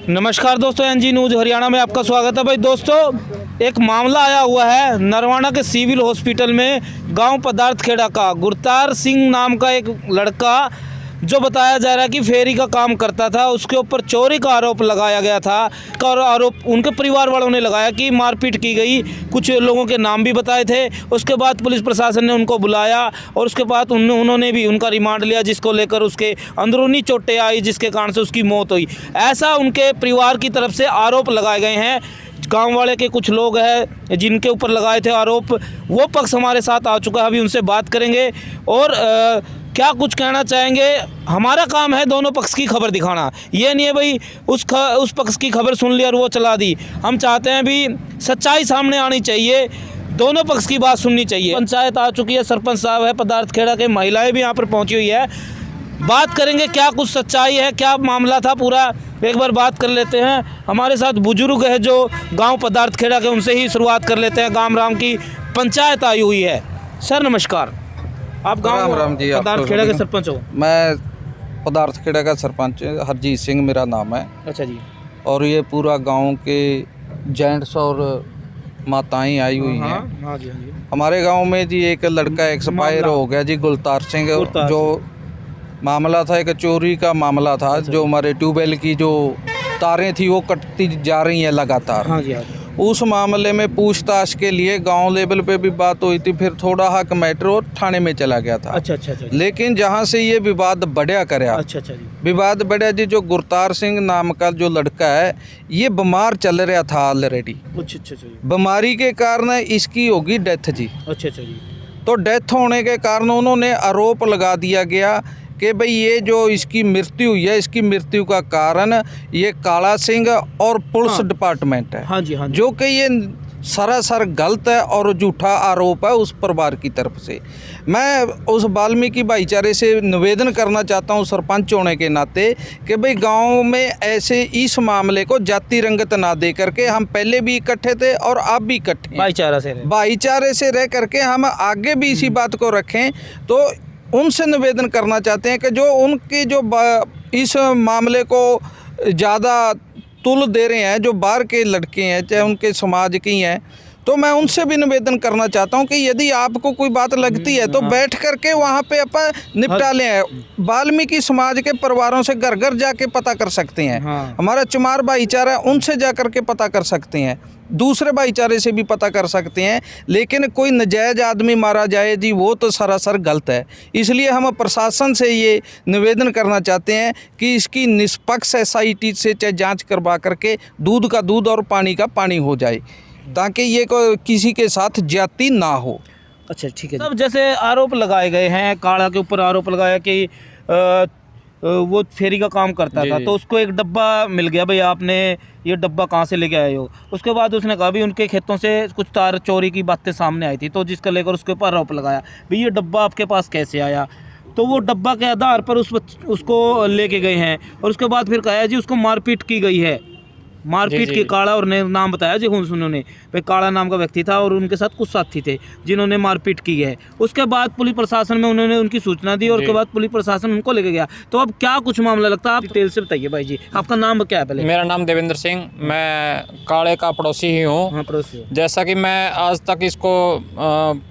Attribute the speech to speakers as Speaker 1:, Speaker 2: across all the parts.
Speaker 1: नमस्कार दोस्तों, NG news Haryana में आपका स्वागत है। भाई दोस्तों, एक मामला आया हुआ है नरवाना के सिविल हॉस्पिटल में। गांव पदार्थ खेड़ा का गुरतार सिंह नाम का एक लड़का, जो बताया जा रहा है कि फेरी का काम करता था, उसके ऊपर चोरी का आरोप लगाया गया था। और आरोप उनके परिवार वालों ने लगाया कि मारपीट की गई, कुछ लोगों के नाम भी बताए थे। उसके बाद पुलिस प्रशासन ने उनको बुलाया और उसके बाद उन्होंने भी उनका रिमांड लिया, जिसको लेकर उसके अंदरूनी चोटें आई, जिसके कारण से उसकी मौत हुई। ऐसा उनके परिवार की तरफ से आरोप लगाए गए हैं। गांव वाले के कुछ लोग हैं जिनके ऊपर लगाए थे आरोप, वो पक्ष हमारे साथ आ चुका है। अभी उनसे बात करेंगे और क्या कुछ कहना चाहेंगे। हमारा काम है दोनों पक्ष की खबर दिखाना, ये नहीं है भाई उस पक्ष की खबर सुन ली और वो चला दी। हम चाहते हैं भी सच्चाई सामने आनी चाहिए, दोनों पक्ष की बात सुननी चाहिए। पंचायत आ चुकी है, सरपंच साहब है पदार्थ खेड़ा के, महिलाएं भी यहाँ पर पहुँची हुई है। बात करेंगे क्या कुछ सच्चाई है, क्या मामला था पूरा, एक बार बात कर लेते हैं। हमारे साथ बुजुर्ग है जो गांव पदार्थ खेड़ा के, उनसे ही शुरुआत कर लेते हैं। गांव राम की पंचायत आई हुई है। सर नमस्कार, आप गांव
Speaker 2: राम जी,
Speaker 1: पदार्थ खेड़ा के सरपंच हो?
Speaker 2: मैं पदार्थ खेड़ा का सरपंच हरजीत सिंह मेरा नाम है।
Speaker 1: अच्छा जी।
Speaker 2: और ये पूरा गांव के जेंट्स और माताएं आई हुई हैं।
Speaker 1: हाँ जी, हाँ जी।
Speaker 2: हमारे गांव में जी एक लड़का एक्सपायर हो गया जी, गुलतार सिंह। जो मामला था एक चोरी का मामला था, जो हमारे ट्यूबवेल की जो तारें थी वो कटती जा रही हैं लगातार।
Speaker 1: हाँ जी, हाँ जी।
Speaker 2: उस मामले में पूछताछ के लिए गांव लेवल पे भी बात हुई थी, फिर थोड़ा हक मैटर और थाने में चला गया था।
Speaker 1: अच्छा अच्छा अच्छा।
Speaker 2: लेकिन जहां से ये विवाद बढ़िया करया,
Speaker 1: अच्छा अच्छा जी।
Speaker 2: विवाद बढ़िया जी, जो गुरतार सिंह नाम का जो लड़का है, ये बीमार चल रहा था ऑलरेडी।
Speaker 1: अच्छा अच्छा अच्छा जी।
Speaker 2: बीमारी के कारण इसकी होगी डेथ जी।
Speaker 1: अच्छा अच्छा जी।
Speaker 2: तो डेथ होने के कारण उन्होंने आरोप लगा दिया गया कि भाई ये जो इसकी मृत्यु हुई है, इसकी मृत्यु का कारण ये काला सिंह और पुलिस डिपार्टमेंट है।
Speaker 1: हाँ जी, हाँ जी।
Speaker 2: जो कि ये सरासर गलत है और झूठा आरोप है उस परिवार की तरफ से। मैं उस वाल्मीकि भाईचारे से निवेदन करना चाहता हूँ सरपंच होने के नाते कि भाई गांव में ऐसे इस मामले को जाति रंगत ना दे करके, हम पहले भी इकट्ठे थे और अब भी इकट्ठे हैं। भाईचारे से रह करके हम आगे भी इसी बात को रखें। तो उनसे निवेदन करना चाहते हैं कि जो उनकी जो इस मामले को ज़्यादा तुल दे रहे हैं, जो बाहर के लड़के हैं, चाहे उनके समाज की हैं, तो मैं उनसे भी निवेदन करना चाहता हूं कि यदि आपको कोई बात लगती है तो बैठ करके वहां पे अपन निपटा लें। वाल्मीकि समाज के परिवारों से घर घर जाके पता कर सकते हैं। हमारा चमार भाईचारा है, उनसे जा करके पता कर सकते हैं, दूसरे भाईचारे से भी पता कर सकते हैं। लेकिन कोई नजायज़ आदमी मारा जाए जी, वो तो सरासर गलत है। इसलिए हम प्रशासन से ये निवेदन करना चाहते हैं कि इसकी निष्पक्ष SIT से चाहे जांच करवा करके दूध का दूध और पानी का पानी हो जाए, ताकि ये किसी के साथ ज्यादती ना हो।
Speaker 1: अच्छा ठीक है। सब जैसे आरोप लगाए गए हैं, काला के ऊपर आरोप लगाया कि वो फेरी का काम करता था, तो उसको एक डब्बा मिल गया, भाई आपने ये डब्बा कहाँ से लेके आए हो। उसके बाद उसने कहा भी उनके खेतों से कुछ तार चोरी की बातें सामने आई थी, तो जिसका लेकर उसके ऊपर आरोप लगाया भाई ये डब्बा आपके पास कैसे आया। तो वो डब्बा के आधार पर उसको लेके गए हैं और उसके बाद फिर कहा जी उसको मारपीट की गई है। मारपीट की काला और ने नाम बताया जी उन्होंने, भाई काला नाम का व्यक्ति था और उनके साथ कुछ साथी थे जिन्होंने मारपीट की है। उसके बाद पुलिस प्रशासन में उन्होंने उनकी सूचना दी और उसके बाद पुलिस प्रशासन उनको लेके गया। तो अब क्या कुछ मामला लगता है, आप डिटेल से बताइए भाई जी। आपका नाम क्या है पहले?
Speaker 3: मेरा नाम देवेंद्र सिंह, मैं काले का पड़ोसी ही हूँ।
Speaker 1: हाँ, पड़ोसी।
Speaker 3: जैसा कि मैं आज तक इसको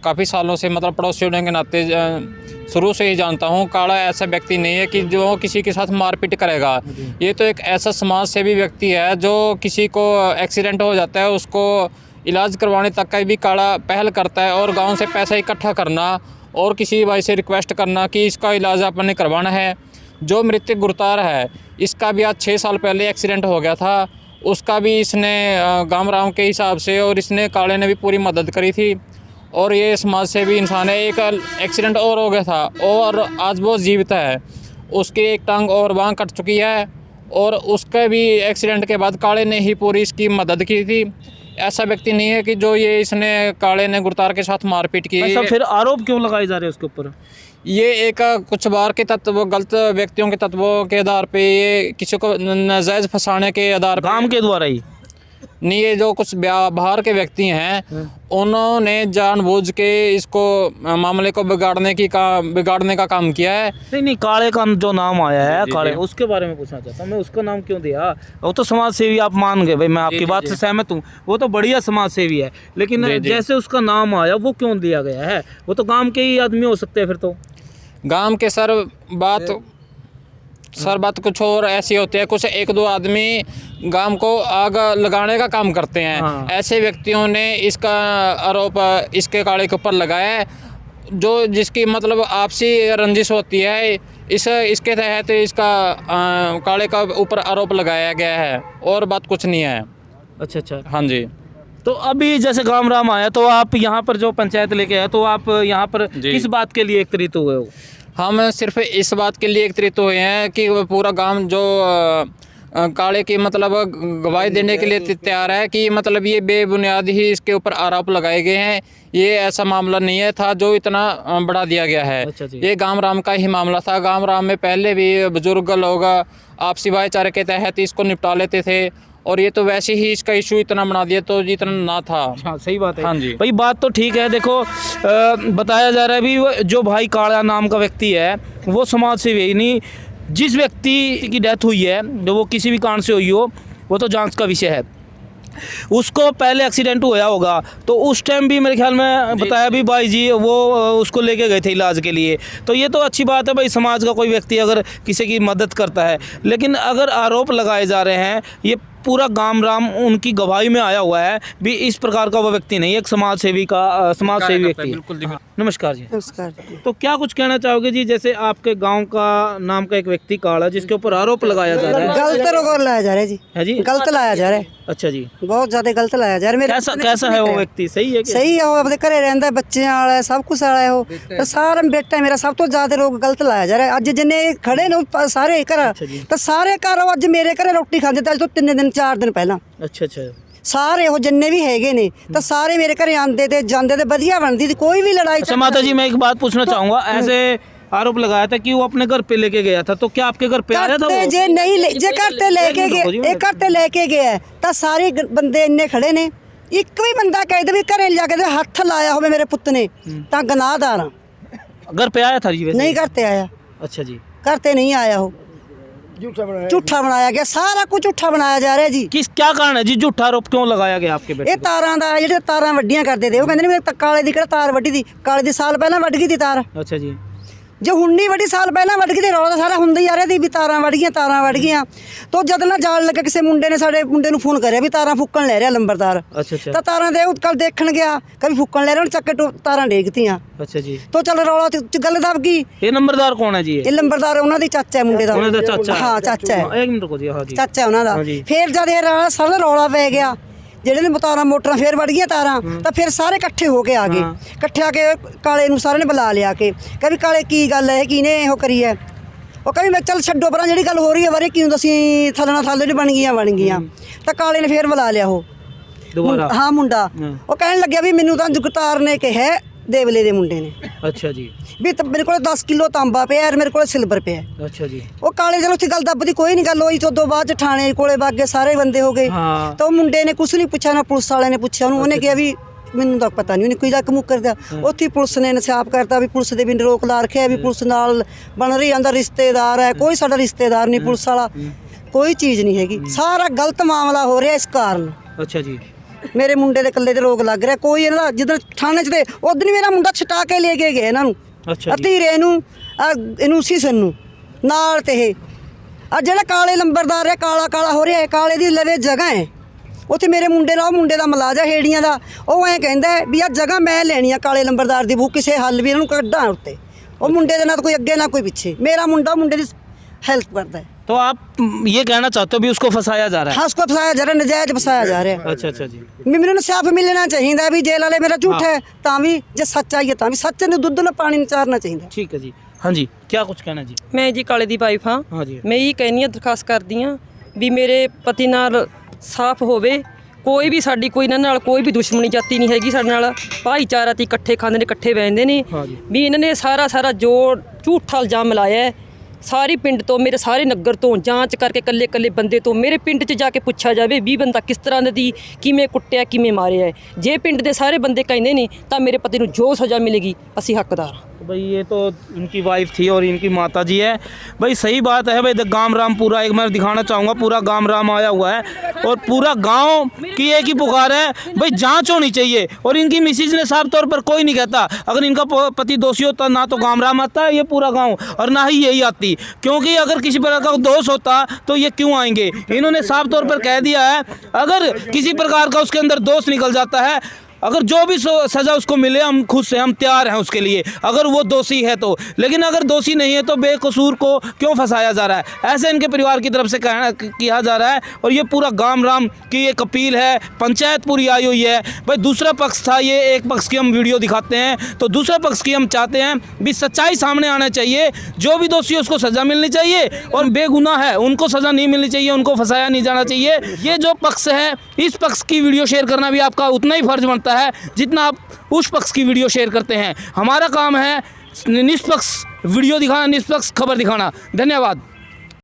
Speaker 3: काफ़ी सालों से, मतलब पड़ोसी होने के नाते शुरू से ही जानता हूँ। काला ऐसा व्यक्ति नहीं है कि जो किसी के साथ मारपीट करेगा। ये तो एक ऐसा समाज सेवी व्यक्ति है जो किसी को एक्सीडेंट हो जाता है उसको इलाज करवाने तक का भी काला पहल करता है, और गांव से पैसा इकट्ठा करना और किसी भाई से रिक्वेस्ट करना कि इसका इलाज अपन ने करवाना है। जो मृतक गुरतार है, इसका भी आज 6 साल पहले एक्सीडेंट हो गया था, उसका भी इसने गाँव राम के हिसाब से और इसने काले ने भी पूरी मदद करी थी। और ये समाज से भी इंसान है। एक एक्सीडेंट और हो गया था और आज वो जीवित है, उसकी एक टांग और बांह कट चुकी है, और उसके भी एक्सीडेंट के बाद काले ने ही पूरी इसकी मदद की थी। ऐसा व्यक्ति नहीं है कि जो ये इसने काले ने गुरतार के साथ मारपीट की।
Speaker 1: ऐसा फिर आरोप क्यों लगाए जा रहे हैं उसके ऊपर?
Speaker 3: ये एक कुछ बार के तत्व, गलत व्यक्तियों के तत्वों के आधार पे, ये किसी को नाजायज़ फंसाने के आधार पे,
Speaker 1: काम के द्वारा ही
Speaker 3: नहीं, ये जो कुछ बाहर के व्यक्ति हैं उन्होंने जानबूझ के इसको मामले को बिगाड़ने का काम किया है।
Speaker 1: नहीं, काले का जो नाम आया है काले, उसके बारे में पूछना चाहता हूँ मैं, उसका नाम क्यों दिया? वो तो समाज सेवी आप मान गए भाई, मैं आपकी बात से सहमत हूँ, वो तो बढ़िया समाज सेवी है, लेकिन जैसे उसका नाम आया वो क्यों दिया गया है? वो तो गांव के ही आदमी हो सकते हैं फिर तो।
Speaker 3: गांव के बात कुछ और ऐसी होती है, कुछ एक दो आदमी गांव को आग लगाने का काम करते हैं।
Speaker 1: हाँ।
Speaker 3: ऐसे व्यक्तियों ने इसका आरोप इसके काले के ऊपर लगाया है, जो जिसकी मतलब आपसी रंजिश होती है, इसके तहत इसका काले का ऊपर आरोप लगाया गया है, और बात कुछ नहीं है।
Speaker 1: अच्छा।
Speaker 3: हाँ जी।
Speaker 1: तो अभी जैसे गांव राम आया तो आप यहाँ पर जो पंचायत लेके आए, तो आप यहाँ पर किस बात के लिए एकत्रित हुए हो? हम
Speaker 3: सिर्फ इस बात के लिए एकत्रित हुए हैं कि पूरा गांव जो काले की मतलब गवाही देने के लिए तैयार है कि मतलब ये बेबुनियाद ही इसके ऊपर आरोप लगाए गए हैं, ये ऐसा मामला नहीं है था जो इतना बढ़ा दिया गया है।
Speaker 1: अच्छा जी।
Speaker 3: ये गांव राम का ही मामला था। गांव राम में पहले भी बुजुर्ग लोग आपसी भाईचारे के तहत इसको निपटा लेते थे, और ये तो वैसे ही इसका इशू इतना बना दिया तो इतना ना था।
Speaker 1: हाँ, सही बात है।
Speaker 3: हाँ जी
Speaker 1: भाई, बात तो ठीक है। देखो बताया जा रहा है भी जो भाई काला नाम का व्यक्ति है वो समाज सेवी नहीं, जिस व्यक्ति की डेथ हुई है, जो वो किसी भी कारण से हुई हो, वो तो जांच का विषय है। उसको पहले एक्सीडेंट हुआ होगा तो उस टाइम भी मेरे ख्याल में बताया भी भाई जी वो उसको लेके गए थे इलाज के लिए, तो ये तो अच्छी बात है भाई, समाज का कोई व्यक्ति अगर किसी की मदद करता है। लेकिन अगर आरोप लगाए जा रहे हैं, ये पूरा गांव राम उनकी गवाही में आया हुआ है भी इस प्रकार का वो व्यक्ति नहीं, एक समाज सेवी व्यक्ति। बिल्कुल जी। नमस्कार जी।
Speaker 4: नमस्कार।
Speaker 1: तो क्या कुछ कहना चाहोगे जी, जैसे आपके गांव का नाम का एक व्यक्ति काला जिसके ऊपर आरोप लगाया जा रहा है?
Speaker 4: गलत रोग लाया जा रहा है जी।
Speaker 1: है जी,
Speaker 4: गलत लाया जा रहा है।
Speaker 1: अच्छा जी,
Speaker 4: बहुत ज्यादा गलत लाया जा रहा है।
Speaker 1: कैसा है वो व्यक्ति? सही है?
Speaker 4: सही है, वो अपने घरे रहता है, बच्चे वाला है, सब कुछ वाला है वो, तो सारा बेटा मेरा सब तो ज्यादा रोग गलत लाया जा रहा है। अज जिन्ने खड़े ने सारे घर, तो सारे घर अज मेरे घरे रोटी खाते थे, अज तो 3 दिन 4 दिन पहला।
Speaker 1: अच्छा।
Speaker 4: सारे वो जिन्ने भी हैगे ने, तो सारे मेरे घरे आंदे थे जाते थे, बढ़िया बनती थी, कोई भी लड़ाई।
Speaker 1: अच्छा माता जी, मैं एक बात पूछना चाहूंगा, ऐसे आरोप लगाया था कि वो अपने घर पे लेके गया था, तो क्या आपके घर पे आया था वो?
Speaker 4: जे नहीं जे करते लेके गए, एक करते लेके गया, तो सारे बंदे इन्ने खड़े ने, एक भी बंदा कहते भी घरे जाके हथ लाया हो मेरे पुत ने, तो गुनाहगार हां।
Speaker 1: घर पे आया था जी? वैसे
Speaker 4: नहीं करते आया।
Speaker 1: अच्छा जी।
Speaker 4: करते नहीं आया हो, झूठा बनाया गया, सारा कुछ झूठा बनाया जा रहा है जी।
Speaker 1: किस क्या कारण है जी, झूठा आरोप क्यों लगाया गया आपके बेटे?
Speaker 4: ਇਹ ਤਾਰਾਂ ਦਾ ਜਿਹੜੇ ਤਾਰਾਂ ਵੱਡੀਆਂ ਕਰਦੇ ਤੇ ਉਹ ਕਹਿੰਦੇ ਨੇ ਮੇਰੇ ਕਾਲੇ ਦੀ ਕਿਹੜਾ ਤਾਰ ਵੱਢੀ ਦੀ, ਕਾਲੇ ਦੀ ਸਾਲ ਪਹਿਲਾਂ ਵੱਢ ਗਈ ਦੀ ਤਾਰ।
Speaker 1: अच्छा जी।
Speaker 4: ਜੇ ਹੁਣ ਨਹੀਂ ਵੱਢੀ ਸਾਲ ਪਹਿਲਾਂ ਵੱਢ ਗਈ ਤੇ ਰੌਲਾ ਤਾਂ ਸਾਰਾ ਹੁੰਦਾ ਹੀ ਆ ਰਿਹਾ ਦੀ ਵੀ ਤਾਰਾਂ ਵੱਢ ਗਈਆਂ। ਤੋਂ ਜਦ ਨਾ ਜਾਲ ਲੱਗਾ, ਕਿਸੇ ਮੁੰਡੇ ਨੇ ਸਾਡੇ ਮੁੰਡੇ ਨੂੰ ਫੋਨ ਕਰਿਆ ਵੀ ਤਾਰਾਂ ਫੁੱਕਣ ਲੈ ਰਿਹਾ ਲੰਬਰਦਾਰ।
Speaker 1: अच्छा।
Speaker 4: ਤਾਂ ਤਾਰਾਂ ਦੇ ਕੱਲ ਦੇਖਣ ਗਿਆ, ਕभी ਫੁੱਕਣ ਲੈ ਰਿਹਾ, ਉਹਨੇ ਚੱਕ ਕੇ ਤਾਰਾਂ ਡੇਗਤੀਆਂ।
Speaker 1: अच्छा जी।
Speaker 4: ਤੋਂ ਚੱਲ ਰੌਲਾ ਚ ਗੱਲ ਦਬ ਗਈ।
Speaker 1: ये नंबरदार कौन है जी?
Speaker 4: ਇਹ ਲੰਬਰਦਾਰ ਉਹਨਾਂ ਦੀ ਚਾਚਾ ਹੈ ਮੁੰਡੇ ਦਾ।
Speaker 1: ਉਹਨਾਂ ਦਾ ਚਾਚਾ?
Speaker 4: ਹਾਂ ਚਾਚਾ ਹੈ।
Speaker 1: एक मिनट रुको जी। हाँ जी,
Speaker 4: ਚਾਚਾ ਉਹਨਾਂ ਦਾ।
Speaker 1: हाँ जी।
Speaker 4: ਫਿਰ ਜਦ ਇਹ ਸਾਰਾ ਰੌਲਾ ਪੈ ਗਿਆ, ਜਿਹੜੇ ਨੇ ਤਾਰਾਂ ਮੋਟਰਾਂ ਫੇਰ ਵੜ ਗਈਆਂ ਤਾਰਾਂ, ਤਾਂ ਫਿਰ ਸਾਰੇ ਇਕੱਠੇ ਹੋ ਕੇ ਆ ਗਏ। ਇਕੱਠੇ ਆ ਕੇ ਕਾਲੇ ਨੂੰ ਸਾਰਿਆਂ ਨੇ ਬੁਲਾ ਲਿਆ ਕੇ, ਕਹਿੰਦੇ ਕਾਲੇ ਕੀ ਗੱਲ ਹੈ, ਕਿਹਨੇ ਇਹੋ ਕਰੀ ਹੈ? ਉਹ ਕਹਿੰਦੀ ਮੈਂ ਚੱਲ ਛੱਡੋ ਪਰਾਂ, ਜਿਹੜੀ ਗੱਲ ਹੋ ਰਹੀ ਹੈ ਬਾਰੇ ਕਿਉਂ ਦੱਸੀ, ਥੱਲਣਾ ਥੱਲੇ ਬਣ ਗਈਆਂ। ਤਾਂ ਕਾਲੇ ਨੇ ਫੇਰ ਬੁਲਾ ਲਿਆ ਉਹ
Speaker 1: दोबारा?
Speaker 4: ਹਾਂ ਮੁੰਡਾ। ਉਹ ਕਹਿਣ ਲੱਗਿਆ ਵੀ ਮੈਨੂੰ ਤਾਂ ਜਗਤਾਰ ਨੇ ਕਿਹਾ, ਦੇਵਲੇ ਦੇ ਮੁੰਡੇ ਨੇ,
Speaker 1: अच्छा जी।
Speaker 4: ਵੀ ਮੇਰੇ ਕੋਲ 10 ਕਿਲੋ ਤਾਂਬਾ ਪਿਆ, ਮੇਰੇ ਕੋਲ ਸਿਲਵਰ ਪਿਆ।
Speaker 1: अच्छा जी।
Speaker 4: ਉਹ ਕਾਲੇ ਚਲੋ ਉੱਥੇ ਗੱਲ ਦੱਬਦੀ ਕੋਈ ਨਹੀਂ, ਗੱਲ ਹੋਈ। ਤੋਂ ਬਾਅਦ ਚ ਥਾਣੇ ਕੋਲੇ ਬਾਗੇ ਸਾਰੇ ਬੰਦੇ ਹੋ ਗਏ।
Speaker 1: हाँ।
Speaker 4: ਤਾਂ ਉਹ ਮੁੰਡੇ ਨੇ ਕੁਛ ਨਹੀਂ ਪੁੱਛਿਆ, ਨਾ ਪੁਲਿਸ ਵਾਲੇ ਨੇ ਪੁੱਛਿਆ ਉਹਨੂੰ। ਉਹਨੇ ਕਿਹਾ ਵੀ ਮੈਨੂੰ ਤਾਂ ਪਤਾ ਨਹੀਂ, ਉਹਨੇ ਕੋਈ ਲੱਕ ਮੁੱਕ ਕਰਦਾ। ਉੱਥੇ ਪੁਲਿਸ ਨੇ ਇਨਸਾਫ ਕਰਤਾ ਵੀ ਪੁਲਿਸ ਦੇ ਵੀ ਰੋਕ ਲਾ ਰੱਖਿਆ, ਵੀ ਪੁਲਿਸ ਨਾਲ ਬਣ ਰਹੀ, ਅੰਦਰ ਰਿਸ਼ਤੇਦਾਰ ਹੈ, ਕੋਈ ਸਾਡਾ ਰਿਸ਼ਤੇਦਾਰ ਨਹੀਂ ਪੁਲਿਸ ਵਾਲਾ, ਕੋਈ ਚੀਜ਼ ਨਹੀਂ ਹੈਗੀ। ਸਾਰਾ ਗਲਤ ਮਾਮਲਾ ਹੋ ਰਿਹਾ ਇਸ ਕਾਰਨ।
Speaker 1: अच्छा जी।
Speaker 4: ਮੇਰੇ ਮੁੰਡੇ ਦੇ ਇਕੱਲੇ ਦੇ ਰੋਗ ਲੱਗ ਰਿਹਾ, ਕੋਈ ਇਹਨਾਂ ਦਾ ਜਿੱਦਣ ਥਾਣੇ 'ਚ ਤੇ ਉਦੋਂ ਮੇਰਾ ਮੁੰਡਾ ਛਟਾ ਕੇ ਲੈ ਕੇ ਗਏ ਇਹਨਾਂ ਨੂੰ,
Speaker 1: अच्छा जी।
Speaker 4: ਧੀਰੇ ਨੂੰ, ਇਹਨੂੰ ਸੀਸਨ ਨੂੰ ਨਾਲ। ਤੇ ਇਹ ਆ ਜਿਹੜਾ ਕਾਲੇ ਲੰਬਰਦਾਰ ਹੈ, ਕਾਲਾ ਹੋ ਰਿਹਾ ਹੈ, ਕਾਲੇ ਦੀ ਲਵੇ ਜਗ੍ਹਾ ਹੈ ਉੱਥੇ ਮੇਰੇ ਮੁੰਡੇ ਨਾਲ, ਉਹ ਮੁੰਡੇ ਦਾ ਮਲਾਜਾ ਹੇੜੀਆਂ ਦਾ, ਉਹ ਐਂ ਕਹਿੰਦਾ ਵੀ ਆ ਜਗ੍ਹਾ ਮੈਂ ਲੈਣੀ ਆ ਕਾਲੇ ਲੰਬਰਦਾਰ ਦੀ, ਬੂ ਕਿਸੇ ਹੱਲ ਵੀ ਇਹਨਾਂ ਨੂੰ ਕੱਢਾਂ ਉੱਤੇ। ਉਹ ਮੁੰਡੇ ਦੇ ਨਾਲ ਕੋਈ ਅੱਗੇ ਨਾ ਕੋਈ ਪਿੱਛੇ, ਮੇਰਾ ਮੁੰਡਾ ਮੁੰਡੇ ਦੀ हेल्प करता है।
Speaker 1: तो आप ये कहना चाहते हो भी उसको फंसाया जा रहा है?
Speaker 4: हाँ, उसको फंसाया जा रहा है, नजायज फंसाया जा रहा है।
Speaker 1: अच्छा अच्छा जी।
Speaker 4: ਮੈਨੂੰ ਇਨਸਾਫ ਮਿਲਣਾ ਚਾਹੀਦਾ ਵੀ ਜੇਲ੍ਹ ਵਾਲੇ ਮੇਰਾ ਝੂਠ ਹੈ ਤਾਂ ਵੀ, ਜੇ ਸੱਚ ਆਈ ਹੈ ਤਾਂ ਵੀ, ਸੱਚ ਨੂੰ ਦੁੱਧ ਨਾਲ ਪਾਣੀ ਨਹੀਂ ਚਾਰਨਾ ਚਾਹੀਦਾ।
Speaker 1: ठीक है जी। हाँ जी, क्या कुछ कहना जी?
Speaker 5: ਮੈਂ ਜੀ ਕਾਲੇ ਦੀ ਵਾਈਫ ਹਾਂ।
Speaker 1: हाँ जी।
Speaker 5: ਮੈਂ ਇਹ ਕਹਿੰਦੀ ਹਾਂ, ਦਰਖਾਸਤ ਕਰਦੀ ਹਾਂ ਵੀ ਮੇਰੇ ਪਤੀ ਨਾਲ ਸਾਫ਼ ਹੋਵੇ, ਕੋਈ ਵੀ ਸਾਡੀ ਕੋਈ ਇਹਨਾਂ ਨਾਲ ਕੋਈ ਵੀ ਦੁਸ਼ਮਣੀ ਜਾਤੀ ਨਹੀਂ ਹੈਗੀ, ਸਾਡੇ ਨਾਲ ਭਾਈਚਾਰਾ ਤੇ ਇਕੱਠੇ ਖਾਂਦੇ ਨੇ, ਇਕੱਠੇ ਬਹਿੰਦੇ ਨੇ।
Speaker 1: हाँ जी।
Speaker 5: ਵੀ ਇਹਨਾਂ ਨੇ ਸਾਰਾ ਜੋ ਝੂਠਾ ਇਲਜ਼ਾਮ ਲਾਇਆ ਹੈ ਸਾਰੀ ਪਿੰਡ ਤੋਂ ਮੇਰੇ ਸਾਰੇ ਨਗਰ ਤੋਂ ਜਾਂਚ ਕਰਕੇ ਕੱਲੇ ਬੰਦੇ ਤੋਂ ਮੇਰੇ ਪਿੰਡ 'ਚ ਜਾ ਕੇ ਪੁੱਛਿਆ ਜਾਵੇ ਵੀ ਬੰਦਾ ਕਿਸ ਤਰ੍ਹਾਂ ਦਾ ਦੀ, ਕਿਵੇਂ ਕੁੱਟਿਆ, ਕਿਵੇਂ ਮਾਰਿਆ ਹੈ। ਜੇ ਪਿੰਡ ਦੇ ਸਾਰੇ ਬੰਦੇ ਕਹਿੰਦੇ ਨੇ ਤਾਂ ਮੇਰੇ ਪਤੀ ਨੂੰ ਜੋ ਸਜ਼ਾ मिलेगी ਅਸੀਂ हकदार।
Speaker 1: भाई ये तो इनकी वाइफ थी और इनकी माता जी है। भाई सही बात है भाई, गांव राम पूरा एक मैं दिखाना चाहूँगा, पूरा गांव राम आया हुआ है और पूरा गांव की एक ही पुकार है भाई जांच होनी चाहिए। और इनकी मिसिज ने साफ तौर पर कोई नहीं कहता, अगर इनका पति दोषी होता ना तो गांव राम आता ये पूरा गांव और ना ही यही आती, क्योंकि अगर किसी प्रकार का दोष होता तो ये क्यों आएंगे। इन्होंने साफ तौर पर कह दिया है अगर किसी प्रकार का उसके अंदर दोष निकल जाता है, अगर जो भी सज़ा उसको मिले हम खुद से हम तैयार हैं उसके लिए, अगर वो दोषी है तो। लेकिन अगर दोषी नहीं है तो बेकसूर को क्यों फंसाया जा रहा है, ऐसे इनके परिवार की तरफ से किया जा रहा है। और ये पूरा गांव राम की एक अपील है, पंचायत पूरी आई हुई है। भाई दूसरा पक्ष था, ये एक पक्ष की हम वीडियो दिखाते हैं तो दूसरे पक्ष की हम चाहते हैं भी सच्चाई सामने आना चाहिए। जो भी दोषी है उसको सज़ा मिलनी चाहिए और बेगुनाह है उनको सज़ा नहीं मिलनी चाहिए, उनको फंसाया नहीं जाना चाहिए। ये जो पक्ष है इस पक्ष की वीडियो शेयर करना भी आपका उतना ही फर्ज बनता है जितना आप उस पक्ष की वीडियो शेयर करते हैं। हमारा काम है निष्पक्ष वीडियो दिखाना, निष्पक्ष खबर दिखाना। धन्यवाद।